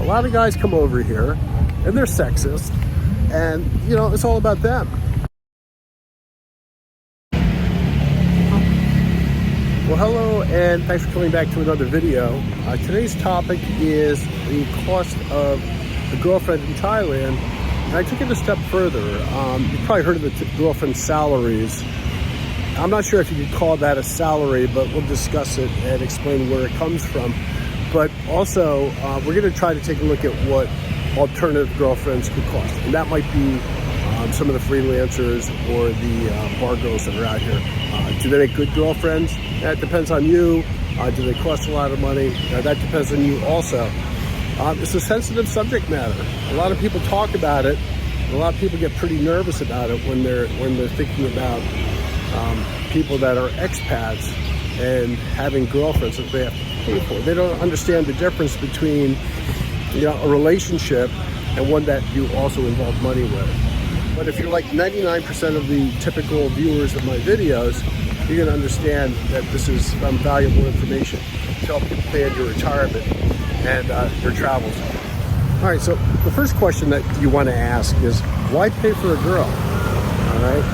A lot of guys come over here and they're sexist, and you know, it's all about them. Well, hello, and thanks for coming back to another video. Today's topic is the cost of a girlfriend in Thailand, and I took it a step further. You've probably heard of the girlfriend salaries. I'm not sure if you could call that a salary, but we'll discuss it and explain where it comes from. But also, we're going to try to take a look at what alternative girlfriends could cost, and that might be some of the freelancers or the bar girls that are out here. Do they make good girlfriends? That depends on you. Do they cost a lot of money? That depends on you also. It's a sensitive subject matter. A lot of people talk about it. A lot of people get pretty nervous about it when they're thinking about people that are expats and having girlfriends that they have to pay for. They don't understand the difference between, you know, a relationship and one that you also involve money with. But if you're like 99% of the typical viewers of my videos, you're going to understand that this is valuable information to help you plan your retirement and your travels. All right, so the first question that you want to ask is, why pay for a girl? All right,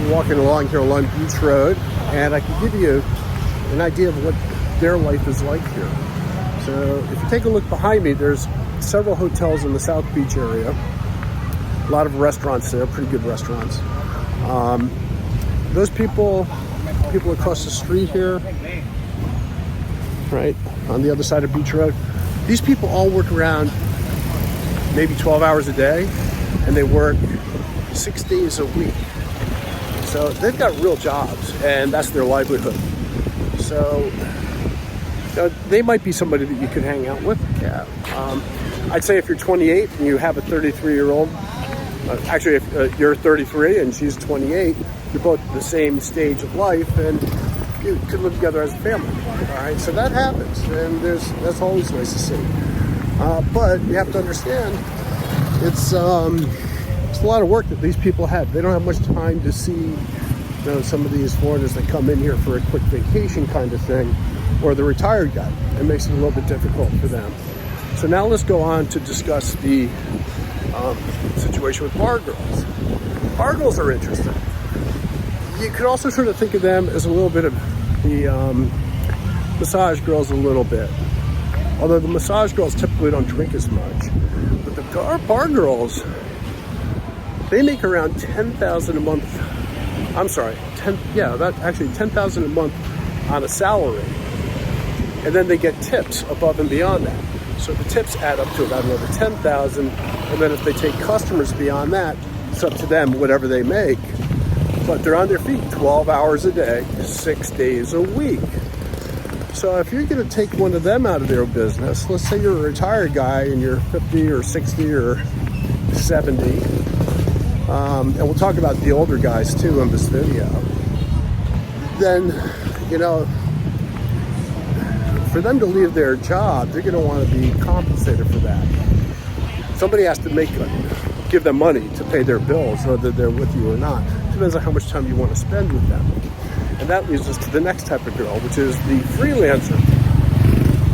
we're walking along here along Beach Road, and I can give you an idea of what their life is like here. So if you take a look behind me, there's several hotels in the South Beach area. A lot of restaurants there, pretty good restaurants. Those people across the street here, right, on the other side of Beach Road, these people all work around maybe 12 hours a day, and they work 6 days a week. So they've got real jobs, and that's their livelihood. So they might be somebody that you could hang out with. Yeah. I'd say if you're 28 and you have a 33-year-old, actually if you're 33 and she's 28, you're both at the same stage of life, and you could live together as a family. All right, so that happens, and that's always nice to see. But you have to understand, it's a lot of work that these people have. They don't have much time to see, you know, some of these foreigners that come in here for a quick vacation kind of thing, or the retired guy. It makes it a little bit difficult for them. So now let's go on to discuss the situation with bar girls. Bar girls are interesting. You could also sort of think of them as a little bit of the massage girls a little bit. Although the massage girls typically don't drink as much. But the bar girls, they make around $10,000 a month. I'm sorry, $10,000 a month on a salary. And then they get tips above and beyond that. So the tips add up to about another $10,000, and then if they take customers beyond that, it's up to them, whatever they make. But they're on their feet 12 hours a day, 6 days a week. So if you're going to take one of them out of their business, let's say you're a retired guy and you're 50 or 60 or 70, and we'll talk about the older guys too in this video, then, you know, for them to leave their job, they're going to want to be compensated for that. Somebody has to give them money to pay their bills, whether they're with you or not. Depends on how much time you want to spend with them. And that leads us to the next type of girl, which is the freelancer.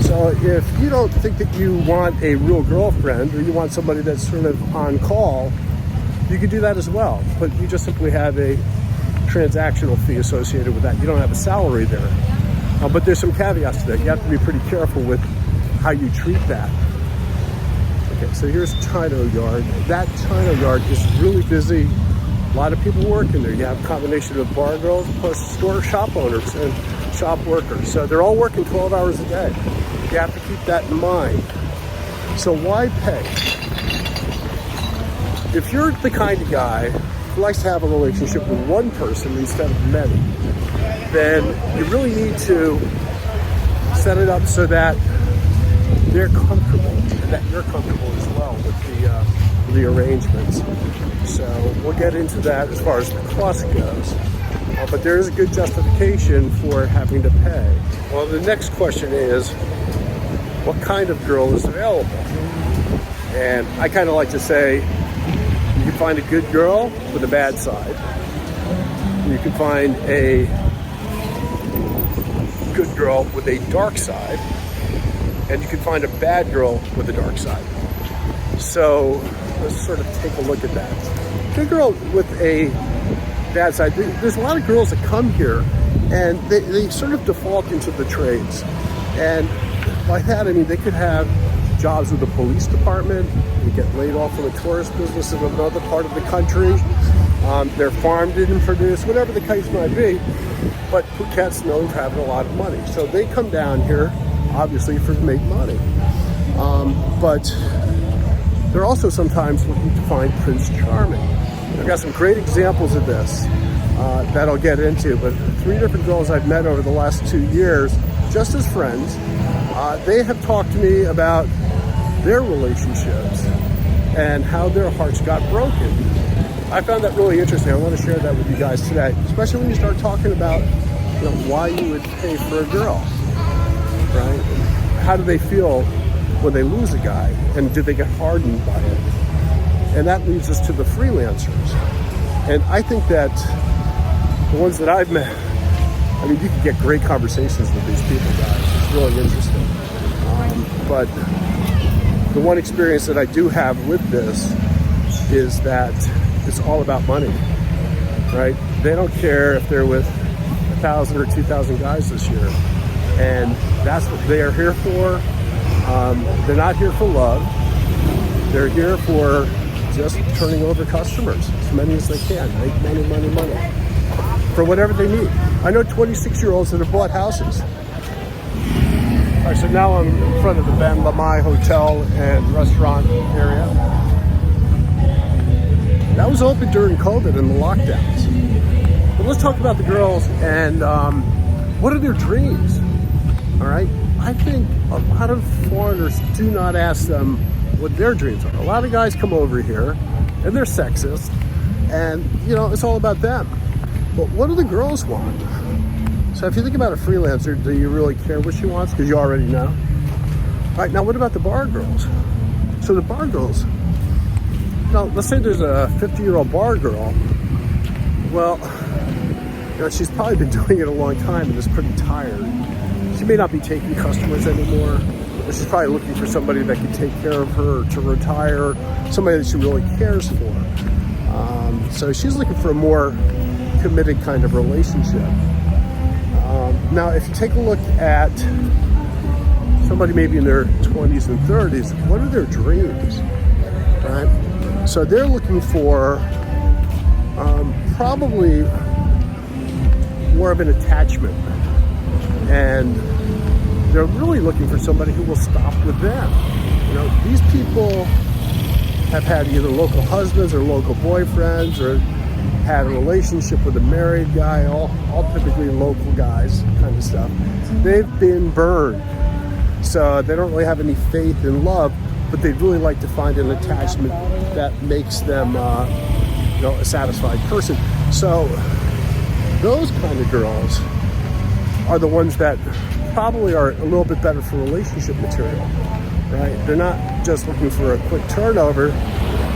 So if you don't think that you want a real girlfriend, or you want somebody that's sort of on call, you could do that as well. But you just simply have a transactional fee associated with that. You don't have a salary there. But there's some caveats to that. You have to be pretty careful with how you treat that. Okay, so here's Chino Yard. That Chino Yard is really busy. A lot of people working there. You have a combination of bar girls plus shop owners and shop workers. So they're all working 12 hours a day. You have to keep that in mind. So why pay? If you're the kind of guy who likes to have a relationship with one person instead of many, then you really need to set it up so that they're comfortable and that you're comfortable as well with the arrangements. So we'll get into that as far as the cost goes. But there is a good justification for having to pay. Well, the next question is, what kind of girl is available? And I kind of like to say, you can find a good girl with a bad side. You can find a good girl with a dark side. and you can find a bad girl with a dark side. So let's sort of take a look at that. Good girl with a bad side. There's a lot of girls that come here and they sort of default into the trades. And by that, I mean, they could have jobs with the police department, they get laid off from the tourist business in another part of the country, their farm didn't produce, whatever the case might be. But Phuket's known for having a lot of money. So they come down here, obviously, to make money. But they're also sometimes looking to find Prince Charming. I've got some great examples of this that I'll get into, but 3 different girls I've met over the last 2 years, just as friends, they have talked to me about their relationships and how their hearts got broken. I found that really interesting. I want to share that with you guys today, especially when you start talking about, you know, why you would pay for a girl, right? How do they feel when they lose a guy, and do they get hardened by it? And that leads us to the freelancers. And I think that the ones that I've met, I mean, you can get great conversations with these people, guys. It's really interesting. But the one experience that I do have with this is that it's all about money, right? They don't care if they're with 1,000 or 2,000 guys this year. And that's what they are here for. They're not here for love. They're here for just turning over customers, as many as they can. Make money, money, money, for whatever they need. I know 26-year-olds that have bought houses. All right, so now I'm in front of the Ben Lamai Hotel and Restaurant area. That was open during COVID and the lockdowns. But let's talk about the girls and what are their dreams, all right? I think a lot of foreigners do not ask them what their dreams are. A lot of guys come over here and they're sexist and, you know, it's all about them. But what do the girls want? So if you think about a freelancer, do you really care what she wants? Because you already know. All right, now what about the bar girls? So the bar girls, now let's say there's a 50-year-old bar girl. Well, you know, she's probably been doing it a long time and is pretty tired. She may not be taking customers anymore, but she's probably looking for somebody that can take care of her to retire, somebody that she really cares for. So she's looking for a more committed kind of relationship. Now, if you take a look at somebody maybe in their 20s and 30s, what are their dreams, right? So they're looking for probably more of an attachment, and they're really looking for somebody who will stop with them. You know, these people have had either local husbands or local boyfriends, or had a relationship with a married guy, all typically local guys kind of stuff. They've been burned, so they don't really have any faith in love, but they'd really like to find an attachment that makes them you know, a satisfied person. So those kind of girls are the ones that probably are a little bit better for relationship material, right? They're not just looking for a quick turnover.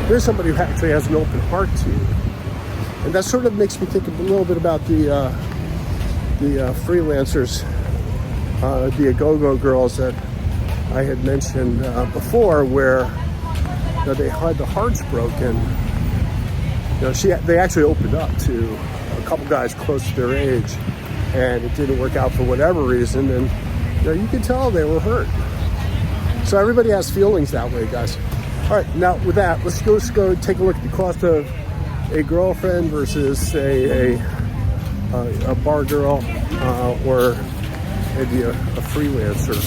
There's somebody who actually has an open heart to you. And that sort of makes me think a little bit about the freelancers, the go-go girls that I had mentioned before, where, you know, they had the hearts broken. You know, they actually opened up to a couple guys close to their age, and it didn't work out for whatever reason, and, you know, you could tell they were hurt. So everybody has feelings that way, guys. All right, now with that, let's go take a look at the cost of a girlfriend versus, say, a bar girl or maybe a freelancer.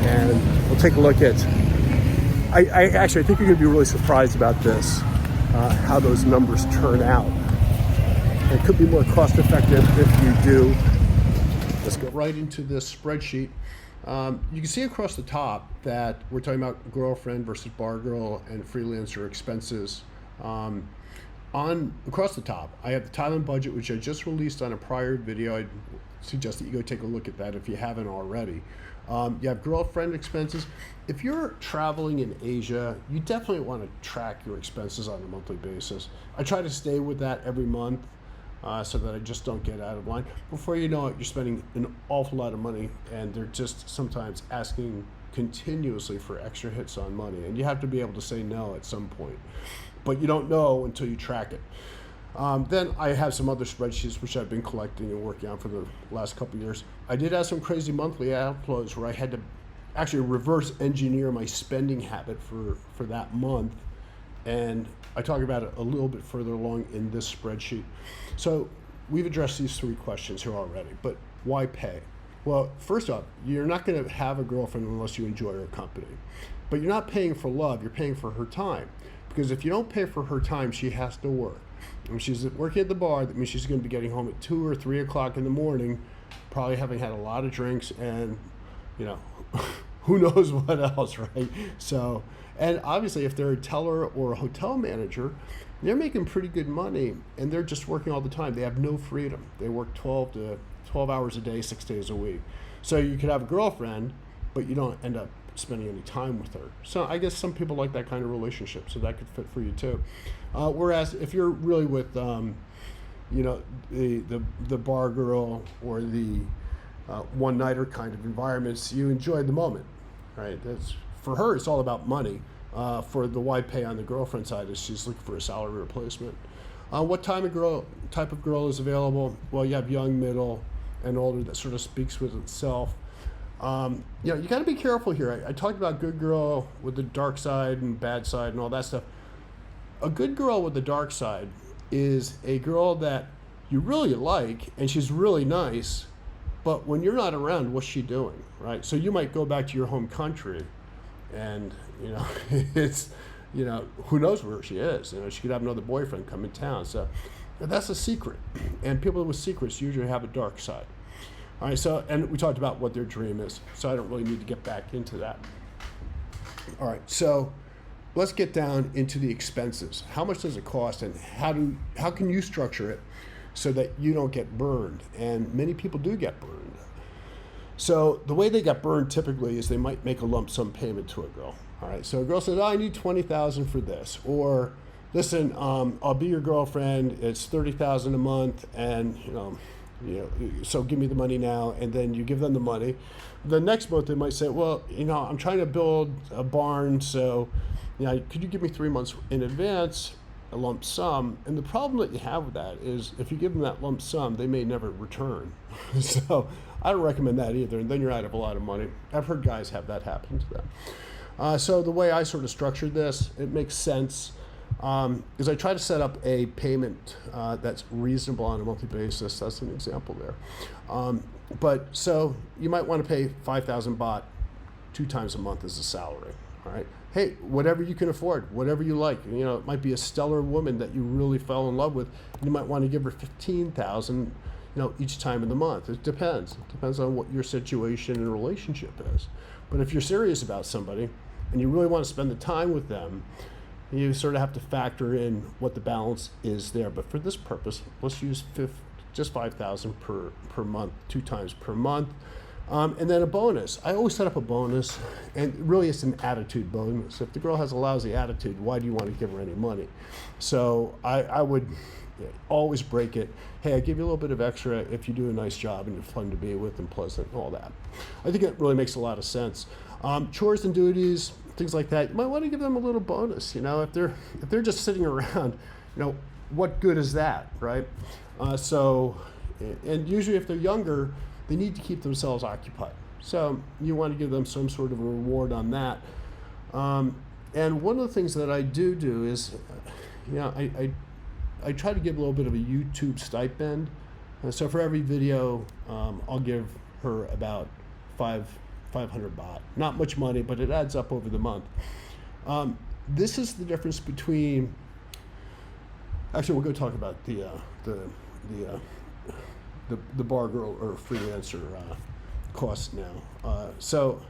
And we'll take a look at, I actually think you're going to be really surprised about this, how those numbers turn out. It could be more cost effective if you do. Let's go right into this spreadsheet. You can see across the top that we're talking about girlfriend versus bar girl and freelancer expenses. Across the top, I have the Thailand budget, which I just released on a prior video. I'd suggest that you go take a look at that if you haven't already. You have girlfriend expenses. If you're traveling in Asia, you definitely want to track your expenses on a monthly basis. I try to stay with that every month so that I just don't get out of line. Before you know it, you're spending an awful lot of money, and they're just sometimes asking continuously for extra hits on money, and you have to be able to say no at some point, but you don't know until you track it. Then I have some other spreadsheets which I've been collecting and working on for the last couple of years. I did have some crazy monthly outflows where I had to actually reverse engineer my spending habit for that month, and I talk about it a little bit further along in this spreadsheet. So we've addressed these three questions here already, but why pay? Well, first off, you're not going to have a girlfriend unless you enjoy her company. But you're not paying for love, you're paying for her time. Because if you don't pay for her time, she has to work. When she's working at the bar, that means she's going to be getting home at 2 or 3 o'clock in the morning, probably having had a lot of drinks and, who knows what else, right? So, and obviously if they're a teller or a hotel manager, they're making pretty good money and they're just working all the time. They have no freedom. They work 12 hours a day, 6 days a week. So you could have a girlfriend, but you don't end up spending any time with her. So I guess some people like that kind of relationship, so that could fit for you too. Whereas if you're really with, the bar girl or the one-nighter kind of environments, you enjoy the moment, right? That's, for her, it's all about money. For the why pay on the girlfriend side is she's looking for a salary replacement. What type of girl is available? Well, you have young, middle, and older. That sort of speaks with itself. You got to be careful here. I talked about good girl with the dark side and bad side and all that stuff. A good girl with the dark side is a girl that you really like and she's really nice, but when you're not around, what's she doing, right? So you might go back to your home country and, it's, who knows where she is. She could have another boyfriend come in town. So that's a secret. And people with secrets usually have a dark side. All right, so, and we talked about what their dream is, so I don't really need to get back into that. All right, so let's get down into the expenses. How much does it cost, and how can you structure it so that you don't get burned? And many people do get burned. So the way they get burned typically is they might make a lump sum payment to a girl. All right, so a girl says, I need $20,000 for this, or listen, I'll be your girlfriend. It's $30,000 a month, and so give me the money now, and then you give them the money. The next month they might say, well, I'm trying to build a barn, so could you give me 3 months in advance, a lump sum? And the problem that you have with that is if you give them that lump sum, they may never return. So I don't recommend that either, and then you're out of a lot of money. I've heard guys have that happen to them. So the way I sort of structured this, it makes sense. Is I try to set up a payment that's reasonable on a monthly basis. That's an example there. But so you might want to pay 5,000 baht 2 times a month as a salary. All right. Hey, whatever you can afford, whatever you like. It might be a stellar woman that you really fell in love with. You might want to give her 15,000. Each time in the month. It depends. It depends on what your situation and relationship is. But if you're serious about somebody and you really want to spend the time with them, you sort of have to factor in what the balance is there. But for this purpose, let's use just 5,000 per month, 2 times per month. And then a bonus. I always set up a bonus, and really it's an attitude bonus. If the girl has a lousy attitude, why do you want to give her any money? So I would always break it. Hey, I give you a little bit of extra if you do a nice job and you're fun to be with and pleasant and all that. I think it really makes a lot of sense. Chores and duties, things like that, you might want to give them a little bonus. If they're just sitting around, what good is that, right? And usually if they're younger, they need to keep themselves occupied. So you want to give them some sort of a reward on that. And one of the things that I do is, I try to give a little bit of a YouTube stipend. So for every video, I'll give her about 500 baht. Not much money, but it adds up over the month. This is the difference between. Actually, we'll go talk about the bar girl or freelancer cost now. So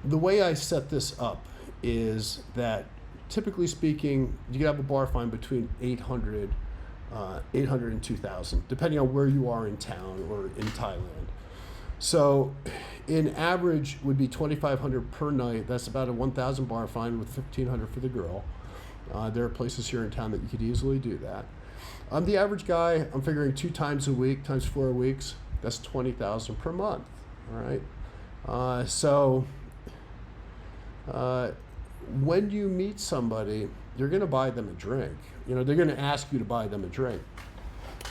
the way I set this up is that, typically speaking, you can have a bar fine between 800 and 2,000, depending on where you are in town or in Thailand. So in average would be 2,500 per night. That's about a 1,000 bar fine with 1,500 for the girl. There are places here in town that you could easily do that. The average guy, I'm figuring 2 times a week, times 4 weeks, that's 20,000 per month, all right? So when you meet somebody, you're going to buy them a drink. You know, they're going to ask you to buy them a drink.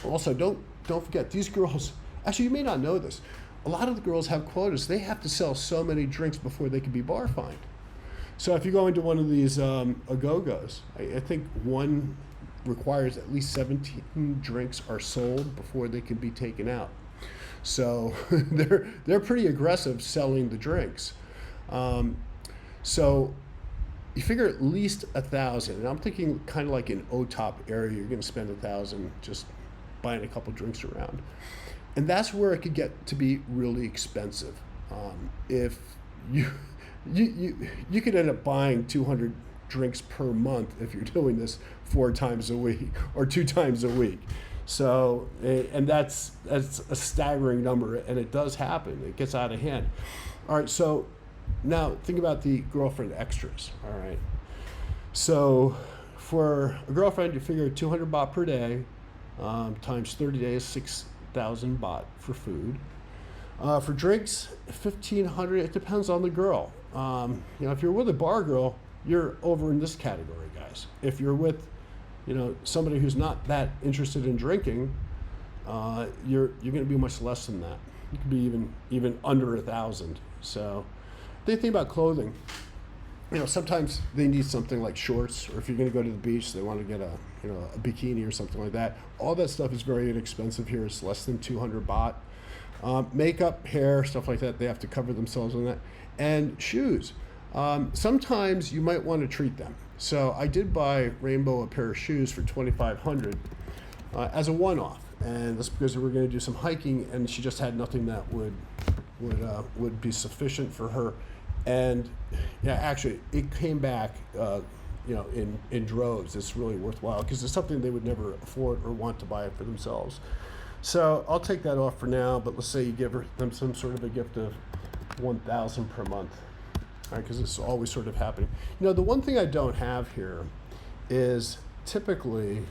Also, don't forget, these girls, actually, you may not know this. A lot of the girls have quotas. They have to sell so many drinks before they can be bar fined. So if you go into one of these a-go-go's, I think one requires at least 17 drinks are sold before they can be taken out. So they're pretty aggressive selling the drinks. So you figure at least 1,000, and I'm thinking kind of like in OTOP area, you're going to spend 1,000 just buying a couple drinks around, and that's where it could get to be really expensive. If you could end up buying 200 drinks per month if you're doing this 4 times a week or 2 times a week. So, and that's a staggering number, and it does happen. It gets out of hand. All right, so now think about the girlfriend extras. All right, so for a girlfriend, you figure 200 baht per day times 30 days, 6,000 baht for food. For drinks, 1,500. It depends on the girl. You know, if you're with a bar girl, you're over in this category, guys. If you're with, you know, somebody who's not that interested in drinking, you're going to be much less than that. You could be even under 1,000. So, they think about clothing. You know, sometimes they need something like shorts, or if you're going to go to the beach, they want to get a bikini or something like that. All that stuff is very inexpensive here. It's less than 200 baht. Makeup, hair, stuff like that, they have to cover themselves on that. And shoes. Sometimes you might want to treat them. So I did buy Rainbow a pair of shoes for 2,500 as a one-off, and that's because we were going to do some hiking, and she just had nothing that would be sufficient for her. And yeah, actually, it came back, in droves. It's really worthwhile because it's something they would never afford or want to buy it for themselves. So I'll take that off for now. But let's say you give them some sort of a gift of 1,000 per month. Right, because it's always sort of happening. You know, the one thing I don't have here is typically, you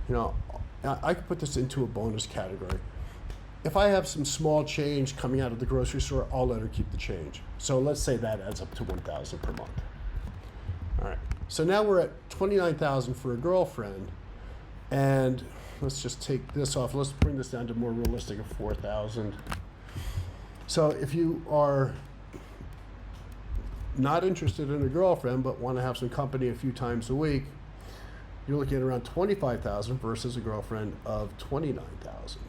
know, I could put this into a bonus category. If I have some small change coming out of the grocery store, I'll let her keep the change. So let's say that adds up to 1,000 per month. All right. So now we're at 29,000 for a girlfriend, and let's just take this off. Let's bring this down to more realistic of 4,000. So if you are not interested in a girlfriend but want to have some company a few times a week, you're looking at around 25,000 versus a girlfriend of 29,000.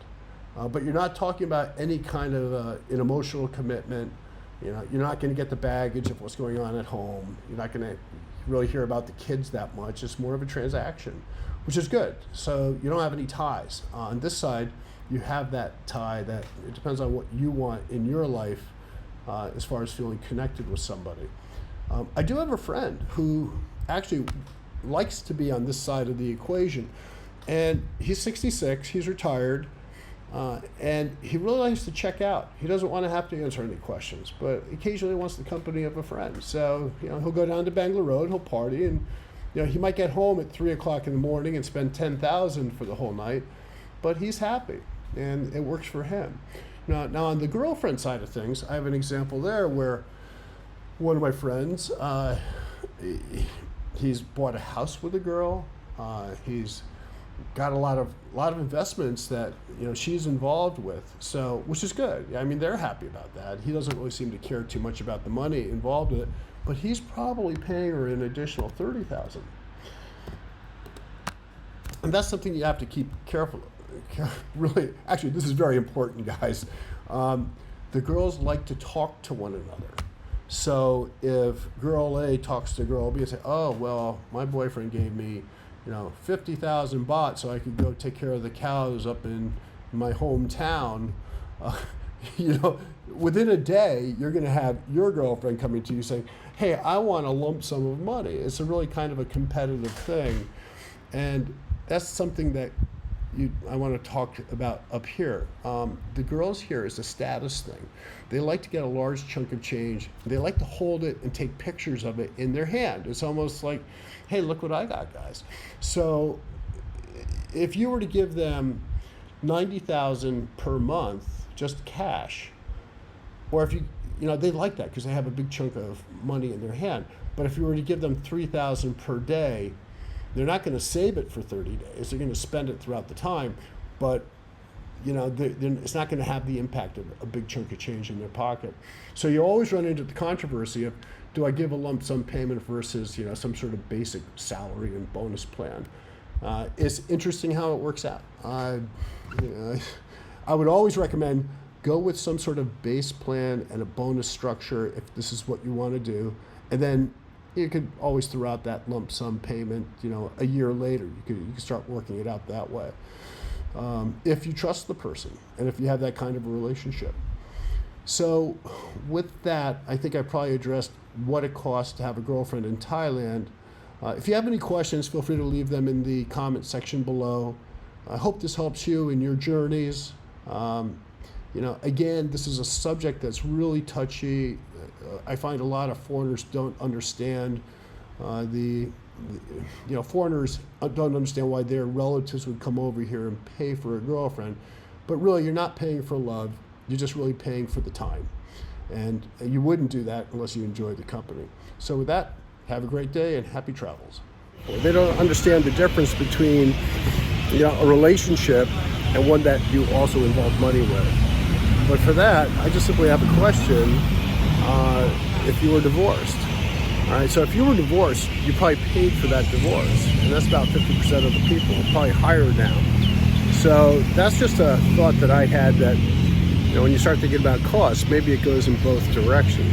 But you're not talking about any kind of an emotional commitment. You know, you're not going to get the baggage of what's going on at home. You're not going to really hear about the kids that much. It's more of a transaction, which is good. So you don't have any ties. On this side, you have that tie that it depends on what you want in your life as far as feeling connected with somebody. I do have a friend who actually likes to be on this side of the equation. And he's 66, he's retired. And he really likes to check out. He doesn't want to have to answer any questions, but occasionally wants the company of a friend. So, you know, he'll go down to Bangalore Road, he'll party, and, you know, he might get home at 3 o'clock in the morning and spend 10,000 for the whole night, but he's happy, and it works for him. Now on the girlfriend side of things, I have an example there where one of my friends, he's bought a house with a girl. He's got a lot of investments that, you know, she's involved with, so, which is good. I mean, they're happy about that. He doesn't really seem to care too much about the money involved in it, but he's probably paying her an additional 30,000. And that's something you have to keep careful. Really, actually, this is very important, guys. The girls like to talk to one another. So if girl A talks to girl B and say, "Oh, well, my boyfriend gave me, 50,000 baht so I could go take care of the cows up in my hometown," within a day, you're going to have your girlfriend coming to you saying, "Hey, I want a lump sum of money." It's a really kind of a competitive thing. And that's something that I want to talk about up here. The girls here is a status thing. They like to get a large chunk of change. They like to hold it and take pictures of it in their hand. It's almost like, "Hey, look what I got, guys." So if you were to give them 90,000 per month, just cash, Or if they like that because they have a big chunk of money in their hand. But if you were to give them $3,000 per day, they're not going to save it for 30 days. They're going to spend it throughout the time, but it's not going to have the impact of a big chunk of change in their pocket. So you always run into the controversy of, do I give a lump sum payment versus some sort of basic salary and bonus plan? It's interesting how it works out. I would always recommend go with some sort of base plan and a bonus structure if this is what you want to do, and then you could always throw out that lump sum payment. A year later, you could start working it out that way. If you trust the person and if you have that kind of a relationship. So with that, I think I probably addressed what it costs to have a girlfriend in Thailand. If you have any questions, feel free to leave them in the comment section below. I hope this helps you in your journeys. Again, this is a subject that's really touchy. I find a lot of foreigners don't understand foreigners don't understand why their relatives would come over here and pay for a girlfriend. But really, you're not paying for love. You're just really paying for the time. And you wouldn't do that unless you enjoy the company. So with that, have a great day and happy travels. They don't understand the difference between a relationship and one that you also involve money with. But for that, I just simply have a question. If you were divorced. All right, so if you were divorced, you probably paid for that divorce, and that's about 50% of the people, probably higher now. So that's just a thought that I had, that when you start thinking about costs, maybe it goes in both directions.